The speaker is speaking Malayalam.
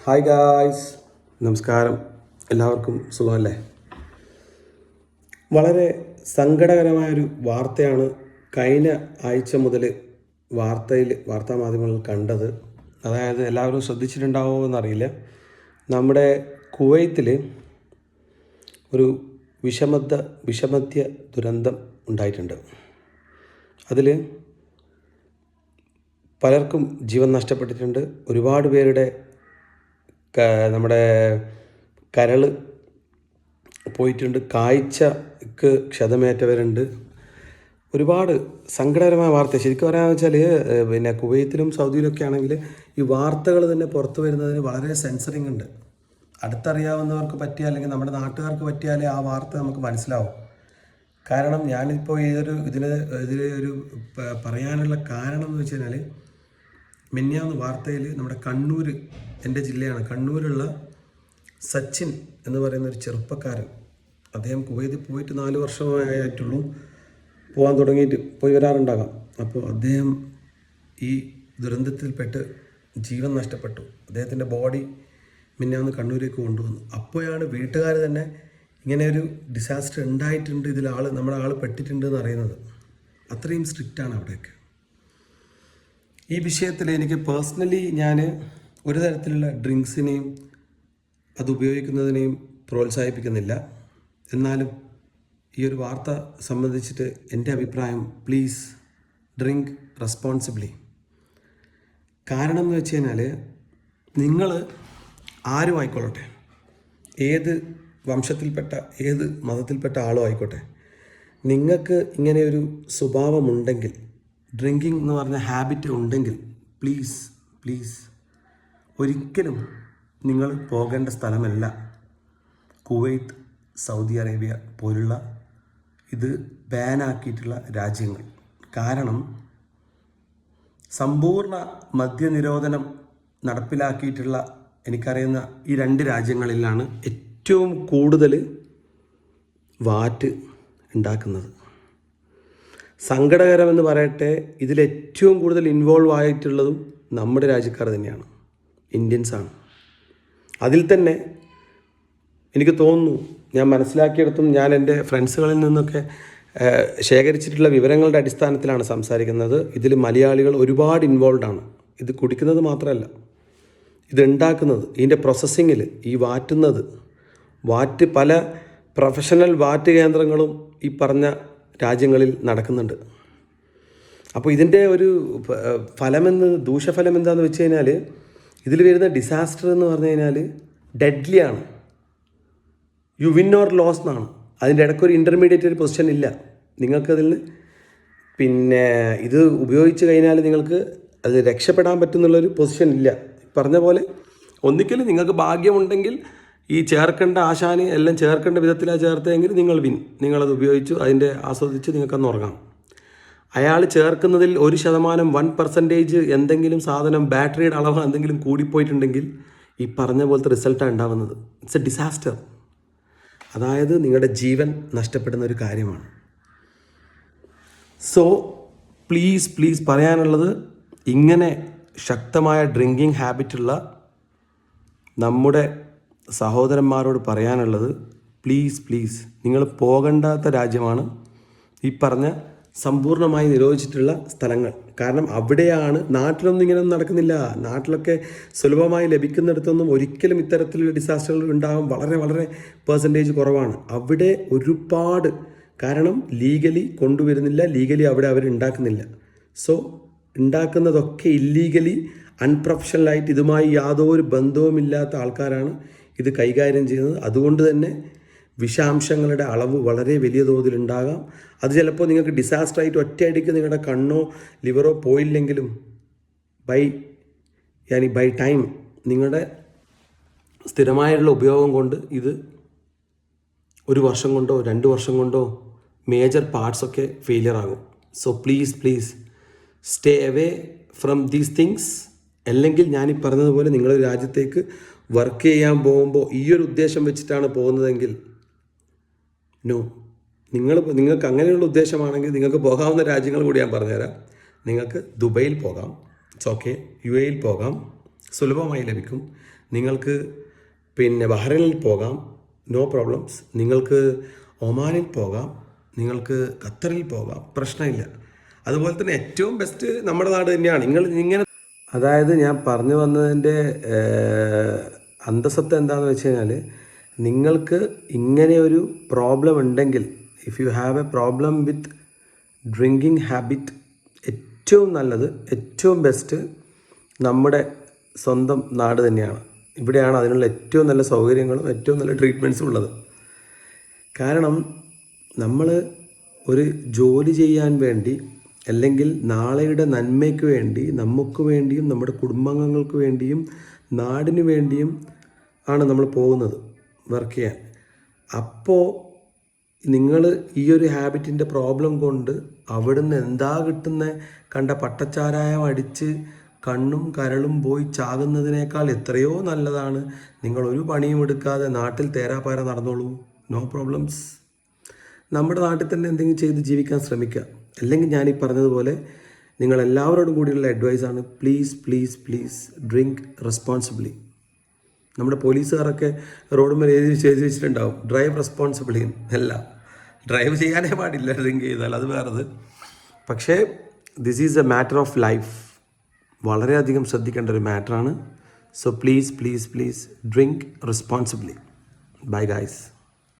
ഹായ് ഗായ്സ്, നമസ്കാരം. എല്ലാവർക്കും സുഖമല്ലേ? വളരെ സങ്കടകരമായൊരു വാർത്തയാണ് കഴിഞ്ഞ ആഴ്ച മുതൽ വാർത്താമാധ്യമങ്ങളിൽ കണ്ടത്. അതായത് എല്ലാവരും ശ്രദ്ധിച്ചിട്ടുണ്ടാവുമോ എന്നറിയില്ല. നമ്മുടെ കുവൈത്തിൽ ഒരു വിഷമദ്യ ദുരന്തം ഉണ്ടായിട്ടുണ്ട്. അതിൽ പലർക്കും ജീവൻ നഷ്ടപ്പെട്ടിട്ടുണ്ട്. ഒരുപാട് പേരുടെ നമ്മുടെ കരൾ പോയിട്ടുണ്ട്, കാഴ്ചക്ക് ക്ഷതമേറ്റവരുണ്ട്. ഒരുപാട് സങ്കടകരമായ വാർത്ത. ശരിക്കും പറയാമെന്ന് വെച്ചാൽ കുവൈത്തിലും സൗദിയിലൊക്കെ ആണെങ്കിൽ ഈ വാർത്തകൾ തന്നെ പുറത്തു വരുന്നതിന് വളരെ സെൻസറിങ് ഉണ്ട്. അടുത്തറിയാവുന്നവർക്ക് പറ്റിയ അല്ലെങ്കിൽ നമ്മുടെ നാട്ടുകാർക്ക് പറ്റിയാലേ ആ വാർത്ത നമുക്ക് മനസ്സിലാവും. കാരണം ഞാനിപ്പോൾ ഇതിൽ ഒരു പറയാനുള്ള കാരണം എന്ന് വെച്ച് കഴിഞ്ഞാൽ, മിനിഞ്ഞാന്ന് വാർത്തയിൽ നമ്മുടെ കണ്ണൂർ, എൻ്റെ ജില്ലയാണ്, കണ്ണൂരുള്ള സച്ചിൻ എന്ന് പറയുന്ന ഒരു ചെറുപ്പക്കാരൻ, അദ്ദേഹം കുവൈത്തിൽ പോയിട്ട് 4 വർഷമായിട്ടുള്ളൂ, പോകാൻ തുടങ്ങിയിട്ട് പോയി വരാറുണ്ടാകാം. അപ്പോൾ അദ്ദേഹം ഈ ദുരന്തത്തിൽപ്പെട്ട് ജീവൻ നഷ്ടപ്പെട്ടു. അദ്ദേഹത്തിൻ്റെ ബോഡി മിനിഞ്ഞാന്ന് കണ്ണൂരേക്ക് കൊണ്ടുവന്നു. അപ്പോഴാണ് വീട്ടുകാർ തന്നെ ഇങ്ങനെ ഒരു ഡിസാസ്റ്റർ ഉണ്ടായിട്ടുണ്ട്, നമ്മുടെ ആൾ പെട്ടിട്ടുണ്ട് എന്ന് അറിയുന്നത്. അത്രയും സ്ട്രിക്റ്റാണ് അവിടെയൊക്കെ. ഈ വിഷയത്തിൽ എനിക്ക് പേഴ്സണലി ഞാൻ ഒരു തരത്തിലുള്ള ഡ്രിങ്ക്സിനെയും അത് ഉപയോഗിക്കുന്നതിനെയും പ്രോത്സാഹിപ്പിക്കുന്നില്ല. എന്നാലും ഈ ഒരു വാർത്ത സംബന്ധിച്ചിട്ട് എൻ്റെ അഭിപ്രായം, പ്ലീസ് ഡ്രിങ്ക് റെസ്പോൺസിബിളി. കാരണം എന്ന് വെച്ച് കഴിഞ്ഞാൽ, നിങ്ങൾ ആരും ആയിക്കൊള്ളട്ടെ, ഏത് വംശത്തിൽപ്പെട്ട ഏത് മതത്തിൽപ്പെട്ട ആളും ആയിക്കോട്ടെ, നിങ്ങൾക്ക് ഇങ്ങനെ ഒരു സ്വഭാവമുണ്ടെങ്കിൽ, ഡ്രിങ്കിങ് എന്ന് പറഞ്ഞ ഹാബിറ്റ് ഉണ്ടെങ്കിൽ, പ്ലീസ് ഒരിക്കലും നിങ്ങൾ പോകേണ്ട സ്ഥലമല്ല കുവൈത്ത്, സൗദി അറേബ്യ പോലുള്ള ഇത് ബാനാക്കിയിട്ടുള്ള രാജ്യങ്ങൾ. കാരണം സമ്പൂർണ്ണ മദ്യനിരോധനം നടപ്പിലാക്കിയിട്ടുള്ള എനിക്കറിയുന്ന ഈ 2 രാജ്യങ്ങളിലാണ് ഏറ്റവും കൂടുതൽ വാറ്റ് ഉണ്ടാക്കുന്നത്. സങ്കടകരമെന്ന് പറയട്ടെ, ഇതിലേറ്റവും കൂടുതൽ ഇൻവോൾവ് ആയിട്ടുള്ളതും നമ്മുടെ രാജ്യക്കാർ തന്നെയാണ്, ഇന്ത്യൻസാണ്. അതിൽ തന്നെ എനിക്ക് തോന്നുന്നു, ഞാൻ മനസ്സിലാക്കിയെടുത്തും ഞാൻ എൻ്റെ ഫ്രണ്ട്സുകളിൽ നിന്നൊക്കെ ശേഖരിച്ചിട്ടുള്ള വിവരങ്ങളുടെ അടിസ്ഥാനത്തിലാണ് സംസാരിക്കുന്നത്. ഇതിൽ മലയാളികൾ ഒരുപാട് ഇൻവോൾവ് ആണ്. ഇത് കുടിക്കുന്നത് മാത്രമല്ല, ഇത് ഉണ്ടാക്കുന്നത്, ഇതിൻ്റെ പ്രോസസ്സിങ്ങിൽ, ഈ വാറ്റ് പല പ്രൊഫഷണൽ വാറ്റ് കേന്ദ്രങ്ങളും ഈ പറഞ്ഞ രാജ്യങ്ങളിൽ നടക്കുന്നുണ്ട്. അപ്പോൾ ഇതിൻ്റെ ഒരു ദൂഷ്യഫലം എന്താണെന്ന് വെച്ച് കഴിഞ്ഞാൽ, ഇതിൽ വരുന്ന ഡിസാസ്റ്റർ എന്ന് പറഞ്ഞു കഴിഞ്ഞാൽ ഡെഡ്ലിയാണ്. യു വിൻ ഓർ ലോസ് എന്നാണ്. അതിൻ്റെ ഇടയ്ക്കൊരു ഇൻ്റർമീഡിയറ്റ് ഒരു പൊസിഷൻ ഇല്ല. നിങ്ങൾക്കതിൽ ഇത് ഉപയോഗിച്ച് കഴിഞ്ഞാൽ നിങ്ങൾക്ക് അത് രക്ഷപ്പെടാൻ പറ്റുന്നുള്ളൊരു പൊസിഷൻ ഇല്ല. പറഞ്ഞ പോലെ ഒന്നിക്കലും നിങ്ങൾക്ക് ഭാഗ്യമുണ്ടെങ്കിൽ ഈ ചേർക്കേണ്ട ആശാന് എല്ലാം ചേർക്കേണ്ട വിധത്തിലാണ് ചേർത്തെങ്കിൽ നിങ്ങൾ നിങ്ങളത് ഉപയോഗിച്ചു അതിൻ്റെ ആസ്വദിച്ച് നിങ്ങൾക്കന്ന് ഉറങ്ങാം. അയാൾ ചേർക്കുന്നതിൽ 1% 1% എന്തെങ്കിലും സാധനം, ബാറ്ററിയുടെ അളവ് എന്തെങ്കിലും കൂടിപ്പോയിട്ടുണ്ടെങ്കിൽ ഈ പറഞ്ഞ പോലത്തെ റിസൾട്ടാണ് ഉണ്ടാവുന്നത്. It's A disaster. അതായത് നിങ്ങളുടെ ജീവൻ നഷ്ടപ്പെടുന്ന ഒരു കാര്യമാണ്. സോ പ്ലീസ് പറയാനുള്ളത്, ഇങ്ങനെ ശക്തമായ ഡ്രിങ്കിങ് ഹാബിറ്റുള്ള നമ്മുടെ സഹോദരന്മാരോട് പറയാനുള്ളത്, പ്ലീസ് നിങ്ങൾ പോകണ്ടാത്ത രാജ്യമാണ് ഈ പറഞ്ഞ സമ്പൂർണ്ണമായി നിരോധിച്ചിട്ടുള്ള സ്ഥലങ്ങൾ. കാരണം അവിടെയാണ്, നാട്ടിലൊന്നും ഇങ്ങനെയൊന്നും നടക്കുന്നില്ല. നാട്ടിലൊക്കെ സുലഭമായി ലഭിക്കുന്നിടത്തൊന്നും ഒരിക്കലും ഇത്തരത്തിലുള്ള ഡിസാസ്റ്ററുകൾ ഉണ്ടാകാൻ വളരെ പെർസെൻറ്റേജ് കുറവാണ്. അവിടെ ഒരുപാട്, കാരണം ലീഗലി കൊണ്ടുവരുന്നില്ല, ലീഗലി അവിടെ അവർ ഉണ്ടാക്കുന്നില്ല. സോ ഉണ്ടാക്കുന്നതൊക്കെ ഇല്ലീഗലി, അൺപ്രൊഫഷണലായിട്ട്, ഇതുമായി യാതൊരു ബന്ധവുമില്ലാത്ത ആൾക്കാരാണ് ഇത് കൈകാര്യം ചെയ്യുന്നത്. അതുകൊണ്ട് തന്നെ വിഷാംശങ്ങളുടെ അളവ് വളരെ വലിയ തോതിലുണ്ടാകാം. അത് ചിലപ്പോൾ നിങ്ങൾക്ക് ഡിസാസ്റ്ററായിട്ട് ഒറ്റയടിക്ക് നിങ്ങളുടെ കണ്ണോ ലിവറോ പോയില്ലെങ്കിലും ബൈ ടൈം നിങ്ങളുടെ സ്ഥിരമായുള്ള ഉപയോഗം കൊണ്ട് ഇത് 1 വർഷം കൊണ്ടോ 2 വർഷം കൊണ്ടോ മേജർ പാർട്സൊക്കെ ഫെയിലിയർ ആകും. So please stay away from these things. അല്ലെങ്കിൽ ഞാനീ പറഞ്ഞതുപോലെ നിങ്ങളൊരു രാജ്യത്തേക്ക് വർക്ക് ചെയ്യാൻ പോകുമ്പോൾ ഈ ഒരു ഉദ്ദേശം വെച്ചിട്ടാണ് പോകുന്നതെങ്കിൽ നോ. നിങ്ങൾക്ക് അങ്ങനെയുള്ള ഉദ്ദേശമാണെങ്കിൽ നിങ്ങൾക്ക് പോകാവുന്ന രാജ്യങ്ങൾ കൂടി ഞാൻ പറഞ്ഞുതരാം. നിങ്ങൾക്ക് ദുബൈയിൽ പോകാം, ഇറ്റ്സ് ഓക്കെ. UAE പോകാം, സുലഭമായി ലഭിക്കും. നിങ്ങൾക്ക് പിന്നെ ബഹ്റൈനിൽ പോകാം, നോ പ്രോബ്ലംസ്. നിങ്ങൾക്ക് ഒമാനിൽ പോകാം, നിങ്ങൾക്ക് ഖത്തറിൽ പോകാം, പ്രശ്നമില്ല. അതുപോലെ തന്നെ ഏറ്റവും ബെസ്റ്റ് നമ്മുടെ നാട് തന്നെയാണ്. ഇങ്ങനെ അതായത് ഞാൻ പറഞ്ഞു വന്നതിൻ്റെ അന്തസത്ത എന്താണെന്ന് വെച്ച് കഴിഞ്ഞാൽ, നിങ്ങൾക്ക് ഇങ്ങനെ ഒരു പ്രോബ്ലം ഉണ്ടെങ്കിൽ, if you have A problem with drinking habit, ഏറ്റവും നല്ലത്, ഏറ്റവും ബെസ്റ്റ് നമ്മുടെ സ്വന്തം നാട് തന്നെയാണ്. ഇവിടെയാണ് അതിനുള്ള ഏറ്റവും നല്ല സൗകര്യങ്ങളും ഏറ്റവും നല്ല ട്രീറ്റ്മെൻറ്റ്സും ഉള്ളത്. കാരണം നമ്മൾ ഒരു ജോലി ചെയ്യാൻ വേണ്ടി, അല്ലെങ്കിൽ നാളെയുടെ നന്മയ്ക്ക് വേണ്ടി, നമുക്ക് വേണ്ടിയും നമ്മുടെ കുടുംബാംഗങ്ങൾക്ക് വേണ്ടിയും നാടിന് വേണ്ടിയും ആണ് നമ്മൾ പോകുന്നത് വർക്ക് ചെയ്യാൻ. അപ്പോൾ നിങ്ങൾ ഈ ഒരു ഹാബിറ്റിൻ്റെ പ്രോബ്ലം കൊണ്ട് അവിടുന്ന് എന്താ കിട്ടുന്ന കണ്ട പട്ടച്ചാരായം അടിച്ച് കണ്ണും കരളും പോയി ചാകുന്നതിനേക്കാൾ എത്രയോ നല്ലതാണ് നിങ്ങൾ ഒരു പണിയും എടുക്കാതെ നാട്ടിൽ തേരാപ്പാര നടന്നോളൂ, നോ പ്രോബ്ലംസ്. നമ്മുടെ നാട്ടിൽ തന്നെ എന്തെങ്കിലും ചെയ്ത് ജീവിക്കാൻ ശ്രമിക്കുക. അല്ലെങ്കിൽ ഞാൻ ഈ പറഞ്ഞതുപോലെ നിങ്ങൾ എല്ലാവരോടും കൂടിയുള്ള അഡ്വൈസാണ്, please please please drink responsibly. നമ്മുടെ പോലീസുകാരൊക്കെ റോഡ് മേലെ എഴുതി വെച്ചിട്ടുണ്ടാവും, ഡ്രൈവ് റെസ്പോൺസിബിളി. അല്ല, ഡ്രൈവ് ചെയ്യാനേ പാടില്ല ഡ്രിങ്ക് ചെയ്താൽ, അത് വേറത്. പക്ഷേ this is a matter of life, വളരെയധികം ശ്രദ്ധിക്കേണ്ട ഒരു മാറ്ററാണ്. So please please please drink responsibly. Bye guys.